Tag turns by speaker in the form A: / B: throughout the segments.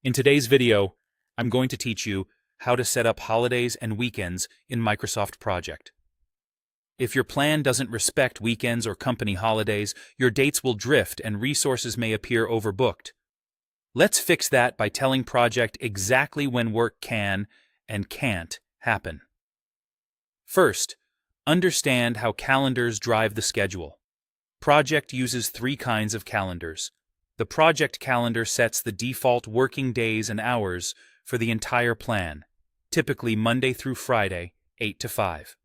A: In today's video, I'm going to teach you how to set up holidays and weekends in Microsoft Project. If your plan doesn't respect weekends or company holidays, your dates will drift and resources may appear overbooked. Let's fix that by telling Project exactly when work can and can't happen. First, understand how calendars drive the schedule. Project uses three kinds of calendars. The project calendar sets the default working days and hours for the entire plan, typically Monday through Friday, 8 to 5.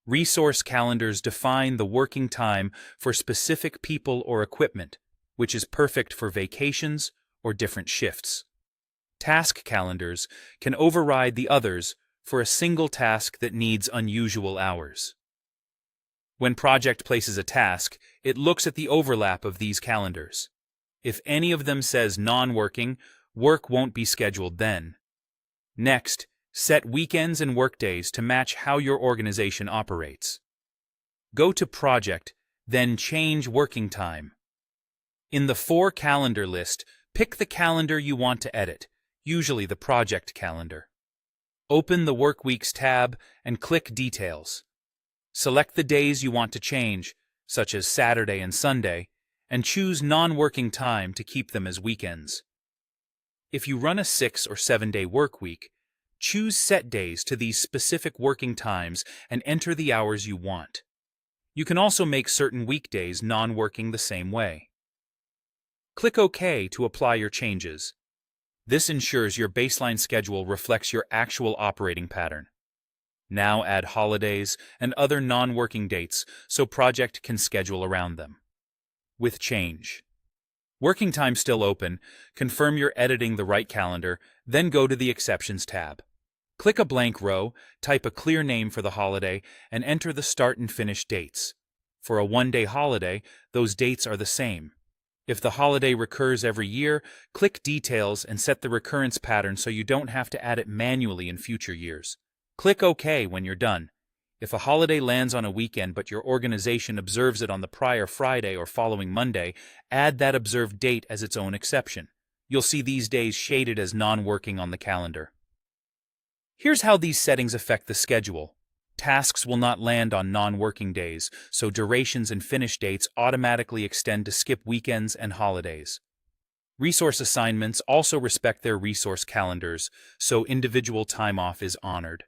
A: Resource calendars define the working time for specific people or equipment, which is perfect for vacations or different shifts. Task calendars can override the others for a single task that needs unusual hours. When Project places a task, it looks at the overlap of these calendars. If any of them says non-working, work won't be scheduled then. Next, set weekends and workdays to match how your organization operates. Go to Project, then change working time. In the For Calendar list, pick the calendar you want to edit, usually the project calendar. Open the Workweeks tab and click Details. Select the days you want to change, such as Saturday and Sunday, and choose non-working time to keep them as weekends. If you run a 6 or 7-day work week, choose set days to these specific working times and enter the hours you want. You can also make certain weekdays non-working the same way. Click OK to apply your changes. This ensures your baseline schedule reflects your actual operating pattern. Now add holidays and other non-working dates so Project can schedule around them. With change. Working time still open, confirm you're editing the right calendar, then go to the Exceptions tab. Click a blank row, type a clear name for the holiday, and enter the start and finish dates. For a one-day holiday, those dates are the same. If the holiday recurs every year, click Details and set the recurrence pattern so you don't have to add it manually in future years. Click OK when you're done. If a holiday lands on a weekend but your organization observes it on the prior Friday or following Monday, add that observed date as its own exception. You'll see these days shaded as non-working on the calendar. Here's how these settings affect the schedule. Tasks will not land on non-working days, so durations and finish dates automatically extend to skip weekends and holidays. Resource assignments also respect their resource calendars, so individual time off is honored.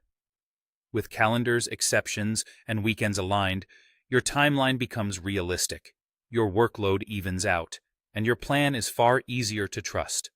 A: With calendars, exceptions, and weekends aligned, your timeline becomes realistic, your workload evens out, and your plan is far easier to trust.